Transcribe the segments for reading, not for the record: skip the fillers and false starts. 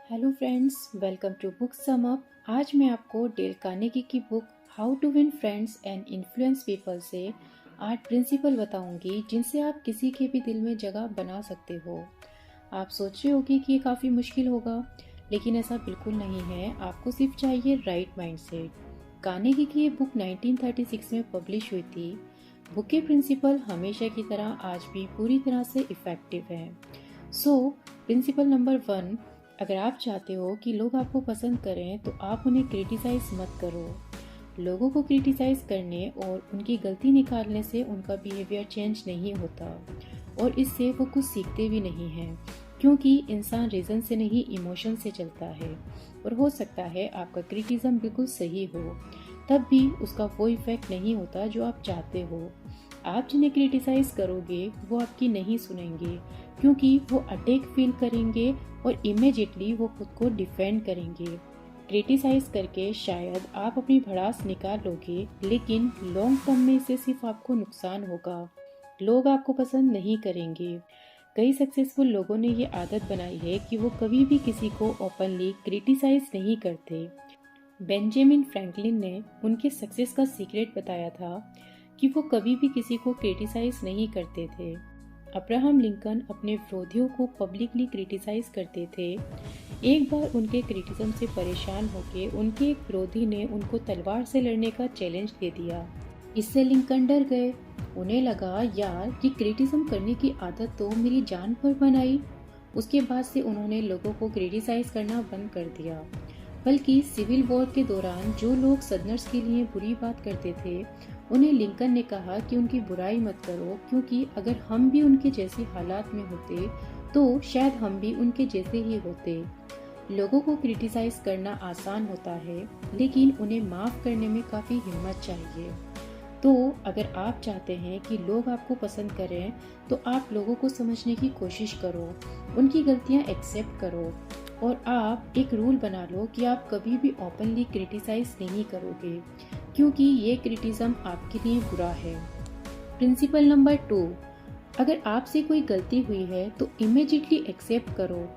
Hello friends, welcome to book sum up. आज मैं आपको डेल कार्नेगी की book how to win friends and influence people से 8 principal बताऊंगी जिनसे आप किसी के भी दिल में जगह बना सकते हो। आप सोच रहे होगी कि ये काफ़ी मुश्किल होगा, लेकिन ऐसा बिल्कुल नहीं है। आपको सिर्फ चाहिए राइट माइंडसेट। कार्नेगी की ये बुक 1936 में पब्लिश हुई थी। बुक के प्रिंसिपल हमेशा की तरह आज भी पूरी तरह से इफ़ेक्टिव हैं। प्रिंसिपल नंबर 1, अगर आप चाहते हो कि लोग आपको पसंद करें तो आप उन्हें क्रिटिसाइज मत करो। लोगों को क्रिटिसाइज करने और उनकी गलती निकालने से उनका बिहेवियर चेंज नहीं होता और इससे वो कुछ सीखते भी नहीं हैं, क्योंकि इंसान रीज़न से नहीं इमोशन से चलता है। और हो सकता है आपका क्रिटिज्म बिल्कुल सही हो, तब भी उसका वो इफेक्ट नहीं होता जो आप चाहते हो। आप जिन्हें क्रिटिसाइज करोगे वो आपकी नहीं सुनेंगे, क्योंकि वो अटैक फील करेंगे और इमीडिएटली वो खुद को डिफेंड करेंगे। क्रिटिसाइज करके शायद आप अपनी भड़ास निकाल लोगे, लेकिन लॉन्ग टर्म में इससे सिर्फ आपको नुकसान होगा। लोग आपको पसंद नहीं करेंगे। कई सक्सेसफुल लोगों ने ये आदत बनाई है कि वो कभी भी किसी को ओपनली क्रिटिसाइज नहीं करते। बेंजामिन फ्रैंकलिन ने उनके सक्सेस का सीक्रेट बताया था कि वो कभी भी किसी को क्रिटिसाइज नहीं करते थे। अब्राहम लिंकन अपने विरोधियों को पब्लिकली क्रिटिसाइज करते थे। एक बार उनके क्रिटिज्म से परेशान होकर उनके एक विरोधी ने उनको तलवार से लड़ने का चैलेंज दे दिया। इससे लिंकन डर गए। उन्हें लगा, यार कि क्रिटिज्म करने की आदत तो मेरी जान पर बनाई। उसके बाद से उन्होंने लोगों को क्रिटिसाइज करना बंद कर दिया। बल्कि सिविल वॉर के दौरान जो लोग सदनर्स के लिए बुरी बात करते थे, उन्हें लिंकन ने कहा कि उनकी बुराई मत करो, क्योंकि अगर हम भी उनके जैसे हालात में होते तो शायद हम भी उनके जैसे ही होते। लोगों को क्रिटिसाइज करना आसान होता है, लेकिन उन्हें माफ करने में काफी हिम्मत चाहिए। तो अगर आप चाहते हैं कि लोग आपको पसंद करें, तो आप लोगों को समझने की कोशिश करो, उनकी गलतियां एक्सेप्ट करो और आप एक रूल बना लो कि आप कभी भी ओपनली क्रिटिसाइज नहीं करोगे, क्योंकि ये क्रिटिज्म आपके लिए बुरा है। प्रिंसिपल नंबर 2, अगर आपसे कोई गलती हुई है तो इमीडिएटली एक्सेप्ट करो।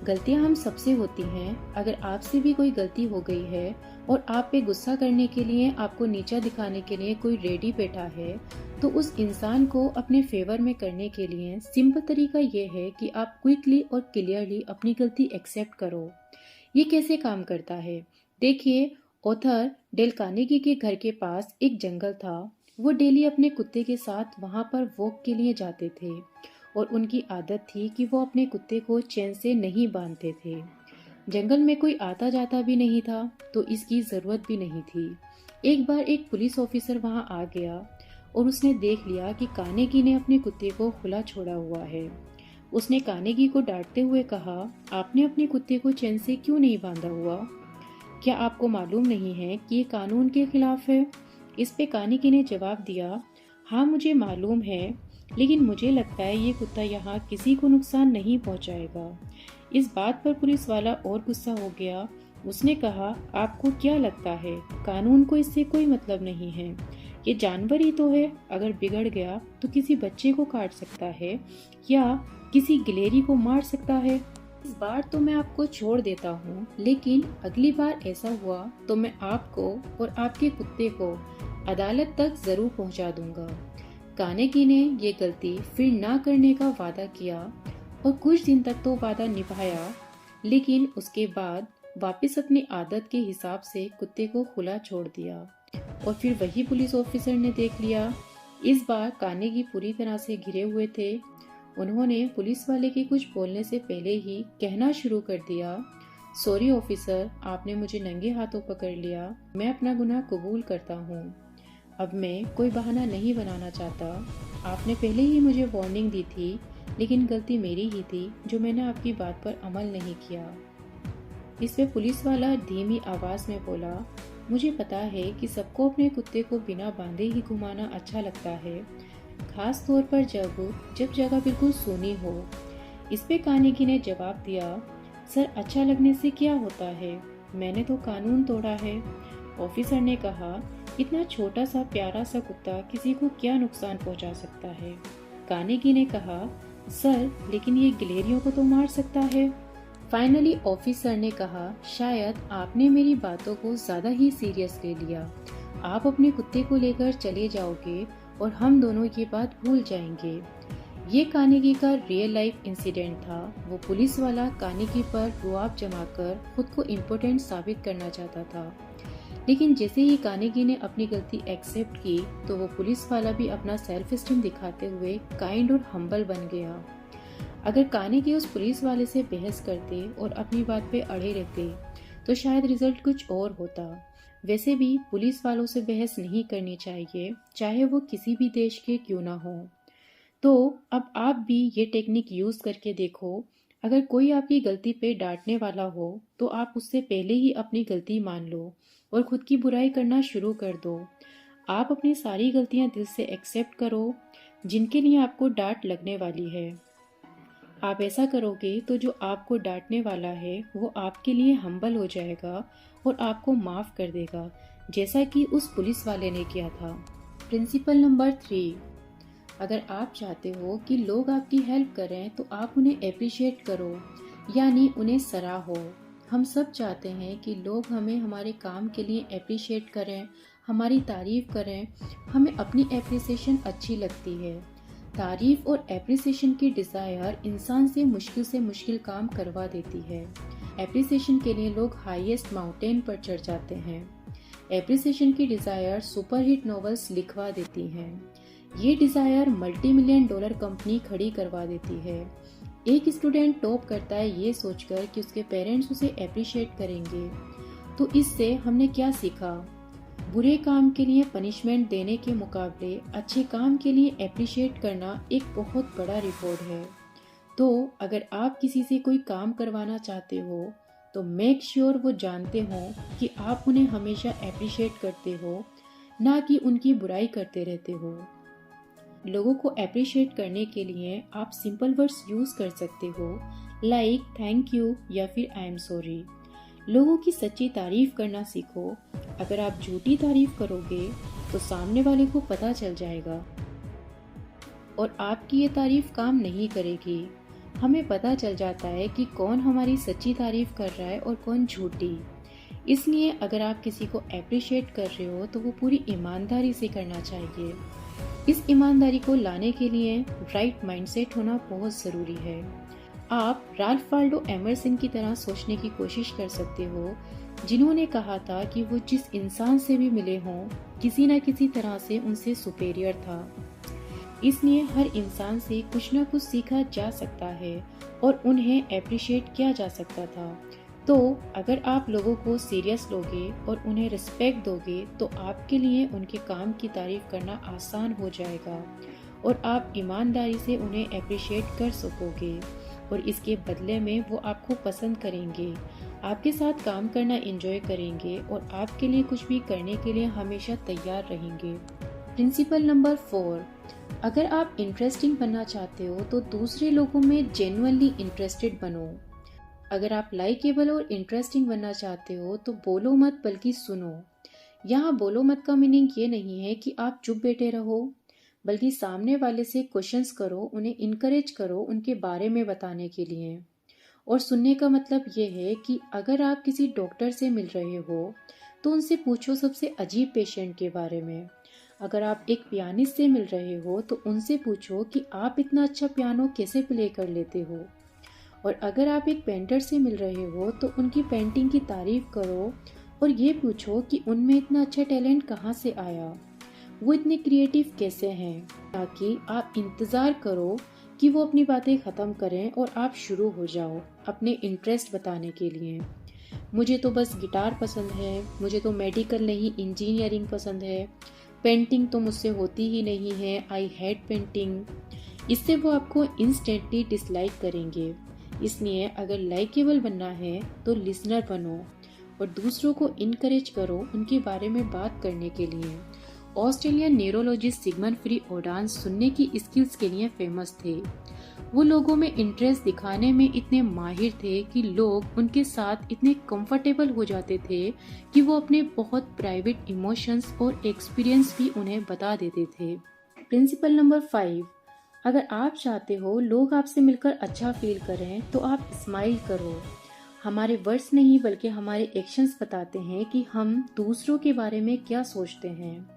गलतियां हम सबसे होती हैं। अगर आपसे भी कोई गलती हो गई है और आप पे गुस्सा करने के लिए, आपको नीचा दिखाने के लिए कोई रेडी बैठा है, तो उस इंसान को अपने फेवर में करने के लिए सिंपल तरीका ये है कि आप क्विकली और क्लियरली अपनी गलती एक्सेप्ट करो। ये कैसे काम करता है? देखिए, ऑथर डेल कार्नेगी के घर के पास एक जंगल था। वो डेली अपने कुत्ते के साथ वहां पर वॉक के लिए जाते थे और उनकी आदत थी कि वो अपने कुत्ते को चैन से नहीं बांधते थे। जंगल में कोई आता जाता भी नहीं था, तो इसकी जरूरत भी नहीं थी। एक बार एक पुलिस ऑफिसर वहां आ गया और उसने देख लिया कि कार्नेगी ने अपने कुत्ते को खुला छोड़ा हुआ है। उसने कार्नेगी को डांटते हुए कहा, आपने अपने कुत्ते को चैन से क्यों नहीं बांधा हुआ? क्या आपको मालूम नहीं है कि ये कानून के खिलाफ है? इस पे कार्नेगी ने जवाब दिया, हाँ मुझे मालूम है, लेकिन मुझे लगता है ये कुत्ता यहाँ किसी को नुकसान नहीं पहुँचाएगा। इस बात पर पुलिस वाला और गुस्सा हो गया। उसने कहा, आपको क्या लगता है कानून को इससे कोई मतलब नहीं है? ये जानवर ही तो है, अगर बिगड़ गया तो किसी बच्चे को काट सकता है या किसी गिलहरी को मार सकता है। इस बार तो मैं आपको छोड़ देता हूँ, लेकिन अगली बार ऐसा हुआ तो मैं आपको और आपके कुत्ते को अदालत तक जरूर पहुँचा दूंगा। कार्नेगी ने ये गलती फिर ना करने का वादा किया और कुछ दिन तक तो वादा निभाया, लेकिन उसके बाद वापस अपनी आदत के हिसाब से कुत्ते को खुला छोड़ दिया। और फिर वही पुलिस ऑफिसर ने देख लिया। इस बार कार्नेगी पूरी तरह से घिरे हुए थे। उन्होंने पुलिस वाले के कुछ बोलने से पहले ही कहना शुरू कर दिया, सॉरी ऑफिसर, आपने मुझे नंगे हाथों पकड़ लिया। मैं अपना गुनाह कबूल करता हूँ। अब मैं कोई बहाना नहीं बनाना चाहता। आपने पहले ही मुझे वार्निंग दी थी, लेकिन गलती मेरी ही थी जो मैंने आपकी बात पर अमल नहीं किया। इस पे पुलिस वाला धीमी आवाज में बोला, मुझे पता है कि सबको अपने कुत्ते को बिना बांधे ही घुमाना अच्छा लगता है, खास तौर पर जब जगह बिल्कुल सूनी हो। इस पे कार्नेगी ने जवाब दिया, सर अच्छा लगने से क्या होता है, मैंने तो कानून तोड़ा है। ऑफिसर ने कहा, इतना छोटा सा प्यारा सा कुत्ता किसी को क्या नुकसान पहुंचा सकता है? कार्नेगी ने कहा, सर लेकिन ये गिलहरियों को तो मार सकता है। फाइनली ऑफिसर ने कहा, शायद आपने मेरी बातों को ज्यादा ही सीरियस ले लिया। आप अपने कुत्ते को लेकर चले जाओगे और हम दोनों ये बात भूल जाएंगे। ये कार्नेगी का रियल लाइफ इंसिडेंट था। वो पुलिस वाला कार्नेगी पर रुआब जमाकर खुद को इम्पोर्टेंट साबित करना चाहता था, लेकिन जैसे ही कार्नेगी ने अपनी गलती एक्सेप्ट की तो वो पुलिस वाला भी अपना सेल्फ एस्टीम दिखाते हुए काइंड और हम्बल बन गया। अगर कार्नेगी उस पुलिस वाले से बहस करते और अपनी बात पे अड़े रहते तो शायद रिजल्ट कुछ और होता। वैसे भी पुलिस वालों से बहस नहीं करनी चाहिए, चाहे वो किसी भी देश के क्यों ना हो। तो अब आप भी ये टेक्निक यूज करके देखो। अगर कोई आपकी गलती पे डांटने वाला हो तो आप उससे पहले ही अपनी गलती मान लो और खुद की बुराई करना शुरू कर दो। आप अपनी सारी गलतियां दिल से एक्सेप्ट करो जिनके लिए आपको डांट लगने वाली है। आप ऐसा करोगे तो जो आपको डांटने वाला है वो आपके लिए हम्बल हो जाएगा और आपको माफ कर देगा, जैसा कि उस पुलिस वाले ने किया था। प्रिंसिपल नंबर 3, अगर आप चाहते हो कि लोग आपकी हेल्प करें तो आप उन्हें अप्रिशिएट करो, यानी उन्हें सराहो। हम सब चाहते हैं कि लोग हमें हमारे काम के लिए अप्रिशिएट करें, हमारी तारीफ करें। हमें अपनी अप्रिसिएशन अच्छी लगती है। तारीफ और एप्रिसिएशन की डिज़ायर इंसान से मुश्किल काम करवा देती है। एप्रिसिएशन के लिए लोग हाईएस्ट माउंटेन पर चढ़ जाते हैं। एप्रिसिएशन की डिज़ायर सुपरहिट नॉवेल्स लिखवा देती हैं। ये डिज़ायर $multi-million कंपनी खड़ी करवा देती है। एक स्टूडेंट टॉप करता है ये सोचकर कि उसके पेरेंट्स उसे अप्रिशिएट करेंगे। तो इससे हमने क्या सीखा? बुरे काम के लिए पनिशमेंट देने के मुकाबले अच्छे काम के लिए अप्रिशिएट करना एक बहुत बड़ा रिवॉर्ड है। तो अगर आप किसी से कोई काम करवाना चाहते हो तो मेक श्योर वो जानते हो कि आप उन्हें हमेशा अप्रिशिएट करते हो, ना कि उनकी बुराई करते रहते हो। लोगों को अप्रिशिएट करने के लिए आप सिंपल वर्ड्स यूज कर सकते हो, लाइक थैंक यू या फिर आई एम सॉरी। लोगों की सच्ची तारीफ करना सीखो। अगर आप झूठी तारीफ करोगे तो सामने वाले को पता चल जाएगा और आपकी ये तारीफ काम नहीं करेगी। हमें पता चल जाता है कि कौन हमारी सच्ची तारीफ कर रहा है और कौन झूठी। इसलिए अगर आप किसी को अप्रिशिएट कर रहे हो तो वो पूरी ईमानदारी से करना चाहिए। इस ईमानदारी को लाने के लिए राइट माइंडसेट होना बहुत ज़रूरी है। आप राल्फ वाल्डो एमर्सन की तरह सोचने की कोशिश कर सकते हो, जिन्होंने कहा था कि वो जिस इंसान से भी मिले हों किसी न किसी तरह से उनसे सुपेरियर था। इसलिए हर इंसान से कुछ न कुछ सीखा जा सकता है और उन्हें अप्रिशिएट किया जा सकता था। तो अगर आप लोगों को सीरियस लोगे और उन्हें रिस्पेक्ट दोगे तो आपके लिए उनके काम की तारीफ करना आसान हो जाएगा और आप ईमानदारी से उन्हें अप्रिशिएट कर सकोगे और इसके बदले में वो आपको पसंद करेंगे, आपके साथ काम करना एंजॉय करेंगे और आपके लिए कुछ भी करने के लिए हमेशा तैयार रहेंगे। प्रिंसिपल नंबर 4, अगर आप इंटरेस्टिंग बनना चाहते हो तो दूसरे लोगों में जेन्युइनली इंटरेस्टेड बनो। अगर आप लाइकेबल और इंटरेस्टिंग बनना चाहते हो तो बोलो मत बल्कि सुनो। यहाँ बोलो मत का मीनिंग ये नहीं है कि आप चुप बैठे रहो, बल्कि सामने वाले से क्वेश्चंस करो, उन्हें इनकरेज करो उनके बारे में बताने के लिए। और सुनने का मतलब ये है कि अगर आप किसी डॉक्टर से मिल रहे हो तो उनसे पूछो सबसे अजीब पेशेंट के बारे में। अगर आप एक पियानिस्ट से मिल रहे हो तो उनसे पूछो कि आप इतना अच्छा पियानो कैसे प्ले कर लेते हो। और अगर आप एक पेंटर से मिल रहे हो तो उनकी पेंटिंग की तारीफ करो और ये पूछो कि उनमें इतना अच्छा टैलेंट कहाँ से आया, वो इतने क्रिएटिव कैसे हैं। ताकि आप इंतज़ार करो कि वो अपनी बातें ख़त्म करें और आप शुरू हो जाओ अपने इंटरेस्ट बताने के लिए। मुझे तो बस गिटार पसंद है, मुझे तो मेडिकल नहीं इंजीनियरिंग पसंद है, पेंटिंग तो मुझसे होती ही नहीं है, आई हेट पेंटिंग। इससे वो आपको इंस्टेंटली डिसलाइक करेंगे। इसलिए अगर लाइकेबल बनना है तो लिसनर बनो और दूसरों को इनकरेज करो उनके बारे में बात करने के लिए। ऑस्ट्रेलियन न्यूरोलॉजिस्ट सिगमंड फ्रीड सुनने की स्किल्स के लिए फेमस थे। वो लोगों में इंटरेस्ट दिखाने में इतने माहिर थे कि लोग उनके साथ इतने कंफर्टेबल हो जाते थे कि वो अपने बहुत प्राइवेट इमोशंस और एक्सपीरियंस भी उन्हें बता देते थे। प्रिंसिपल नंबर 5, अगर आप चाहते हो लोग आपसे मिलकर अच्छा फील करें तो आप स्माइल करो। हमारे वर्ड्स नहीं बल्कि हमारे एक्शंस बताते हैं कि हम दूसरों के बारे में क्या सोचते हैं।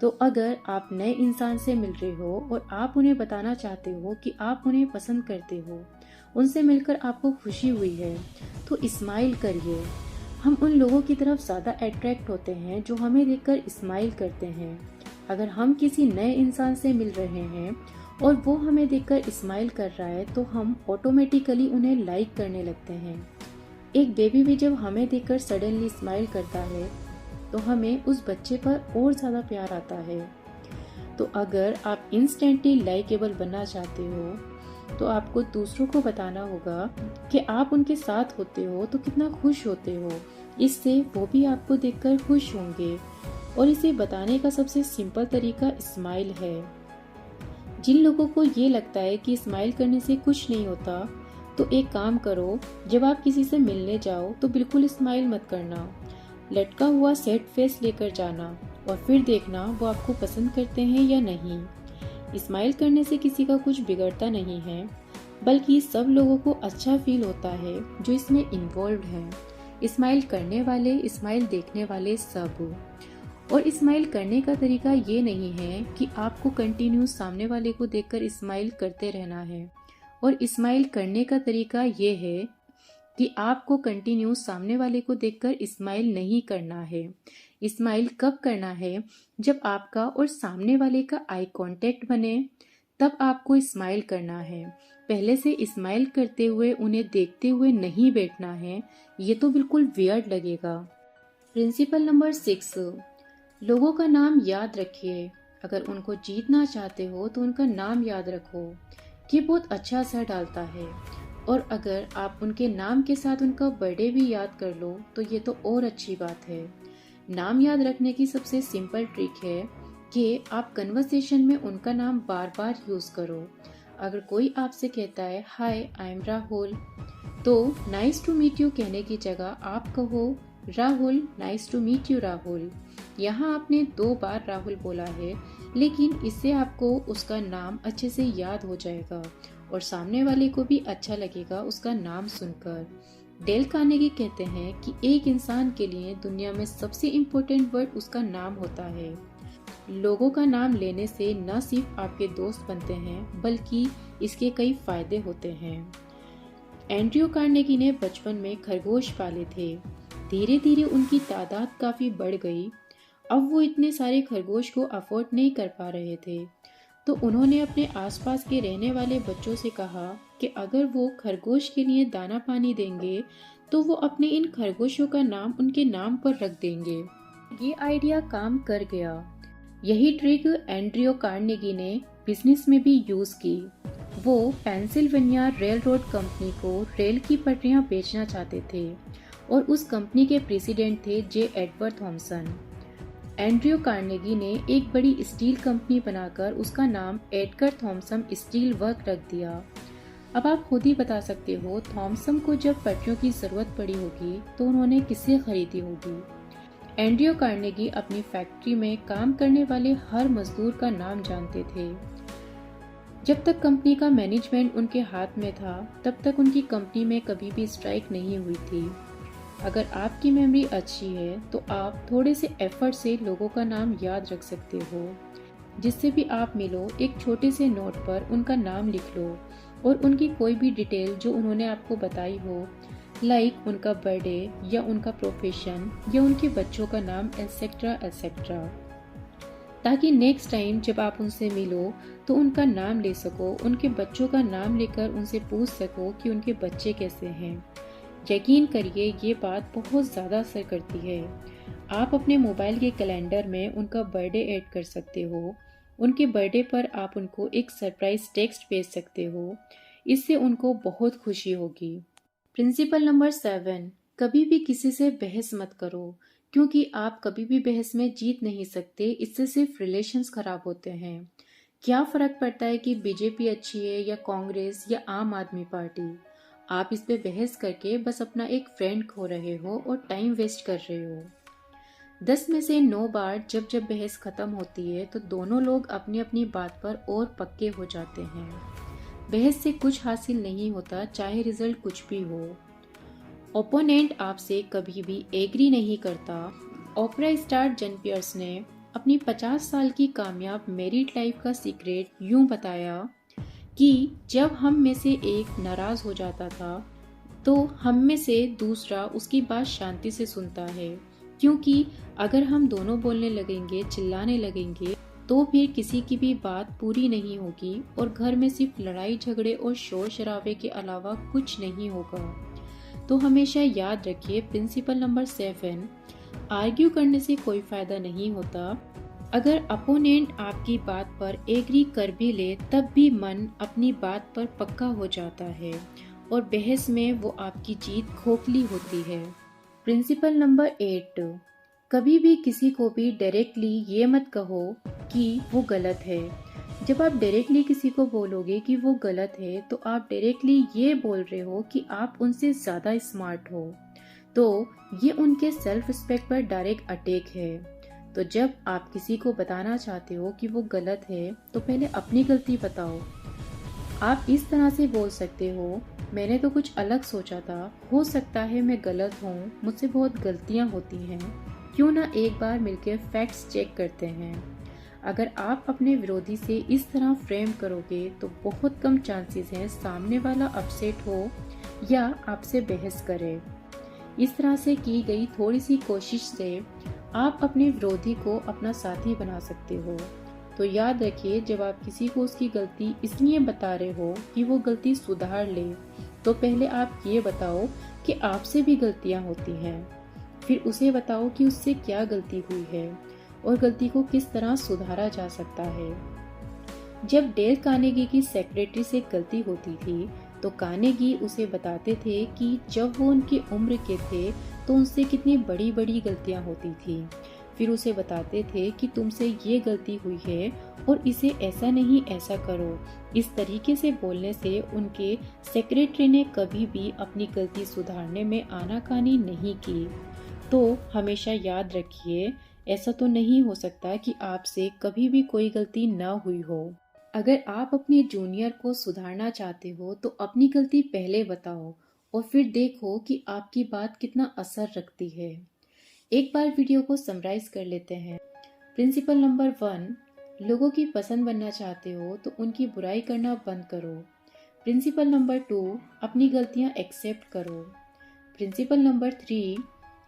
तो अगर आप नए इंसान से मिल रहे हो और आप उन्हें बताना चाहते हो कि आप उन्हें पसंद करते हो, उनसे मिलकर आपको खुशी हुई है, तो स्माइल करिए। हम उन लोगों की तरफ ज़्यादा अट्रैक्ट होते हैं जो हमें देखकर स्माइल करते हैं। अगर हम किसी नए इंसान से मिल रहे हैं और वो हमें देखकर स्माइल कर रहा है तो हम ऑटोमेटिकली उन्हें लाइक करने लगते हैं। एक बेबी भी जब हमें देखकर सडनली स्माइल करता है तो हमें उस बच्चे पर और ज़्यादा प्यार आता है। तो अगर आप इंस्टेंटली लाइकेबल बनना चाहते हो तो आपको दूसरों को बताना होगा कि आप उनके साथ होते हो तो कितना खुश होते हो। इससे वो भी आपको देखकर खुश होंगे और इसे बताने का सबसे सिंपल तरीका स्माइल है। जिन लोगों को ये लगता है कि स्माइल करने से कुछ नहीं होता, तो एक काम करो, जब आप किसी से मिलने जाओ तो बिल्कुल स्माइल मत करना। लटका हुआ सेट फेस लेकर जाना और फिर देखना वो आपको पसंद करते हैं या नहीं। स्माइल करने से किसी का कुछ बिगड़ता नहीं है, बल्कि सब लोगों को अच्छा फील होता है जो इसमें इन्वॉल्व हैं। स्माइल करने वाले, स्माइल देखने वाले सब। और स्माइल करने का तरीका ये नहीं है कि आपको कंटिन्यू सामने वाले को देखकर स्माइल करते रहना है। और स्माइल करने का तरीका ये है कि आपको कंटिन्यू सामने वाले को देखकर स्माइल नहीं करना है। स्माइल कब करना है? जब आपका और सामने वाले का आई कांटेक्ट बने, तब आपको स्माइल करना है। पहले से स्माइल करते हुए उन्हें देखते हुए नहीं बैठना है, ये तो बिल्कुल वियर्ड लगेगा। प्रिंसिपल नंबर 6, लोगों का नाम याद रखिए। अगर उनको जीतना चाहते हो तो उनका नाम याद रखो, ये बहुत अच्छा असर डालता है। और अगर आप उनके नाम के साथ उनका बर्थडे भी याद कर लो तो ये तो और अच्छी बात है। नाम याद रखने की सबसे सिंपल ट्रिक है कि आप कन्वर्सेशन में उनका नाम बार बार यूज करो। अगर कोई आपसे कहता है हाय आई एम राहुल, तो नाइस टू मीट यू कहने की जगह आप कहो Rahul, nice to meet you Rahul. यहाँ आपने 2 बार राहुल बोला है, लेकिन इससे आपको उसका नाम अच्छे से याद हो जाएगा और सामने वाले को भी अच्छा लगेगा उसका नाम सुनकर। डेल कार्नेगी कहते हैं कि एक इंसान के लिए दुनिया में सबसे इम्पोर्टेंट वर्ड उसका नाम होता है। लोगों का नाम लेने से न सिर्फ आपके दोस्त बनते हैं, बल्कि इसके कई फायदे होते हैं। एंड्रयू कार्नेगी ने बचपन में खरगोश पाले थे। धीरे धीरे उनकी तादाद काफी बढ़ गई। अब वो इतने सारे खरगोश को अफोर्ड नहीं कर पा रहे थे, तो उन्होंने अपने आसपास के रहने वाले बच्चों से कहा कि अगर वो खरगोश के लिए दाना पानी देंगे तो वो अपने इन खरगोशों का नाम उनके नाम पर रख देंगे। ये आइडिया काम कर गया। यही ट्रिक एंड्रयू कार्नेगी ने बिजनेस में भी यूज की। वो पेंसिल्वेनिया रेल रोड कंपनी को रेल की पटरियां बेचना चाहते थे और उस कंपनी के प्रेसिडेंट थे जे एडवर्ड थॉमसन। एंड्रयू कार्नेगी ने एक बड़ी स्टील कंपनी बनाकर उसका नाम एडगर थॉमसन स्टील वर्क रख दिया। अब आप खुद ही बता सकते हो, थॉमसन को जब पटरियों की जरूरत पड़ी होगी तो उन्होंने किससे खरीदी होगी। एंड्रयू कार्नेगी अपनी फैक्ट्री में काम करने वाले हर मजदूर का नाम जानते थे। जब तक कंपनी का मैनेजमेंट उनके हाथ में था, तब तक उनकी कंपनी में कभी भी स्ट्राइक नहीं हुई थी। अगर आपकी मेमोरी अच्छी है तो आप थोड़े से एफर्ट से लोगों का नाम याद रख सकते हो। जिससे भी आप मिलो, एक छोटे से नोट पर उनका नाम लिख लो और उनकी कोई भी डिटेल जो उन्होंने आपको बताई हो, लाइक उनका बर्थडे या उनका प्रोफेशन या उनके बच्चों का नाम एटसेट्रा एटसेट्रा, ताकि नेक्स्ट टाइम जब आप उनसे मिलो तो उनका नाम ले सको, उनके बच्चों का नाम लेकर उनसे पूछ सको कि उनके बच्चे कैसे हैं। यकीन करिए, ये बात बहुत ज़्यादा असर करती है। आप अपने मोबाइल के कैलेंडर में उनका बर्थडे ऐड कर सकते हो। उनके बर्थडे पर आप उनको एक सरप्राइज टेक्स्ट भेज सकते हो। इससे उनको बहुत खुशी होगी। प्रिंसिपल नंबर 7, कभी भी किसी से बहस मत करो, क्योंकि आप कभी भी बहस में जीत नहीं सकते। इससे सिर्फ रिलेशंस खराब होते हैं। क्या फ़र्क पड़ता है कि बीजेपी अच्छी है या कांग्रेस या आम आदमी पार्टी? आप इस पे बहस करके बस अपना एक फ्रेंड खो रहे हो और टाइम वेस्ट कर रहे हो। 10 में से 9 बार जब जब बहस खत्म होती है तो दोनों लोग अपनी अपनी बात पर और पक्के हो जाते हैं। बहस से कुछ हासिल नहीं होता, चाहे रिजल्ट कुछ भी हो। ओपोनेंट आपसे कभी भी एग्री नहीं करता। ओपरा स्टार जन पियर्स ने अपनी 50 साल की कामयाब मैरिड लाइफ का सीक्रेट यूं बताया कि जब हम में से एक नाराज हो जाता था तो हम में से दूसरा उसकी बात शांति से सुनता है, क्योंकि अगर हम दोनों बोलने लगेंगे, चिल्लाने लगेंगे, तो फिर किसी की भी बात पूरी नहीं होगी और घर में सिर्फ लड़ाई झगड़े और शोर शराबे के अलावा कुछ नहीं होगा। तो हमेशा याद रखिए प्रिंसिपल नंबर 7, आर्ग्यू करने से कोई फायदा नहीं होता। अगर अपोनेंट आपकी बात पर एग्री कर भी ले तब भी मन अपनी बात पर पक्का हो जाता है और बहस में वो आपकी जीत खोखली होती है। प्रिंसिपल नंबर 8, कभी भी किसी को भी डायरेक्टली ये मत कहो कि वो गलत है। जब आप डायरेक्टली किसी को बोलोगे कि वो गलत है तो आप डायरेक्टली ये बोल रहे हो कि आप उनसे ज़्यादा स्मार्ट हो, तो ये उनके सेल्फ रिस्पेक्ट पर डायरेक्ट अटैक है। तो जब आप किसी को बताना चाहते हो कि वो गलत है तो पहले अपनी गलती बताओ। आप इस तरह से बोल सकते हो, मैंने तो कुछ अलग सोचा था, हो सकता है मैं गलत हूँ, मुझसे बहुत गलतियाँ होती हैं, क्यों ना एक बार मिलकर फैक्ट्स चेक करते हैं। अगर आप अपने विरोधी से इस तरह फ्रेम करोगे तो बहुत कम चांसेस हैं सामने वाला अपसेट हो या आपसे बहस करे। इस तरह से की गई थोड़ी सी कोशिश से आप अपने विरोधी को अपना साथी बना सकते हो। तो याद रखिए, जब आप किसी को उसकी गलती इसलिए बता रहे हो कि वो गलती सुधार ले, तो पहले आप ये बताओ कि आपसे भी गलतियां होती हैं। फिर उसे बताओ कि उससे क्या गलती हुई है और गलती को किस तरह सुधारा जा सकता है। जब डेल कार्नेगी की सेक्रेटरी से गलती होती थी तो कार्नेगी उसे बताते थे कि जब वो उनकी उम्र के थे तो उनसे कितनी बड़ी बड़ी गलतियां होती थी। फिर उसे बताते थे कि तुमसे ये गलती हुई है और इसे ऐसा नहीं ऐसा करो। इस तरीके से बोलने से उनके सेक्रेटरी ने कभी भी अपनी गलती सुधारने में आनाकानी नहीं की। तो हमेशा याद रखिए, ऐसा तो नहीं हो सकता कि आपसे कभी भी कोई गलती न हुई हो। अगर आप अपने जूनियर को सुधारना चाहते हो तो अपनी गलती पहले बताओ और फिर देखो कि आपकी बात कितना असर रखती है। एक बार वीडियो को समराइज कर लेते हैं। प्रिंसिपल नंबर 1, लोगों की पसंद बनना चाहते हो तो उनकी बुराई करना बंद करो। प्रिंसिपल नंबर 2, अपनी गलतियां एक्सेप्ट करो। प्रिंसिपल नंबर 3,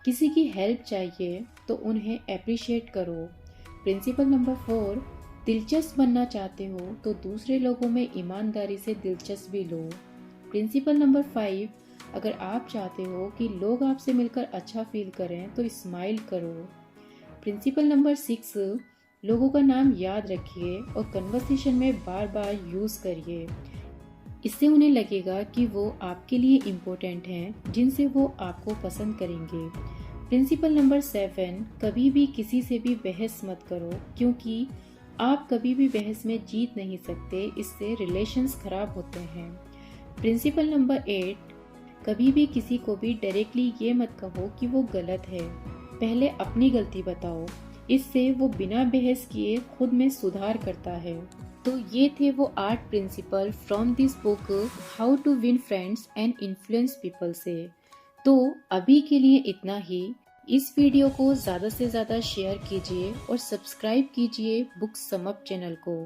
किसी की हेल्प चाहिए तो उन्हें अप्रिशिएट करो। प्रिंसिपल नंबर 4, दिलचस्प बनना चाहते हो तो दूसरे लोगों में ईमानदारी से दिलचस्पी लो। प्रिंसिपल नंबर 5, अगर आप चाहते हो कि लोग आपसे मिलकर अच्छा फील करें तो स्माइल करो। प्रिंसिपल नंबर 6, लोगों का नाम याद रखिए और कन्वर्सेशन में बार बार यूज करिए। इससे उन्हें लगेगा कि वो आपके लिए इम्पोर्टेंट हैं, जिनसे वो आपको पसंद करेंगे। प्रिंसिपल नंबर 7, कभी भी किसी से भी बहस मत करो, क्योंकि आप कभी भी बहस में जीत नहीं सकते, इससे रिलेशंस खराब होते हैं। प्रिंसिपल नंबर 8, कभी भी किसी को भी डायरेक्टली ये मत कहो कि वो गलत है, पहले अपनी गलती बताओ, इससे वो बिना बहस किए खुद में सुधार करता है। तो ये थे वो 8 principle from this book how to win friends and influence people से। तो अभी के लिए इतना ही। इस वीडियो को ज़्यादा से ज़्यादा शेयर कीजिए और सब्सक्राइब कीजिए बुक सम अप चैनल को।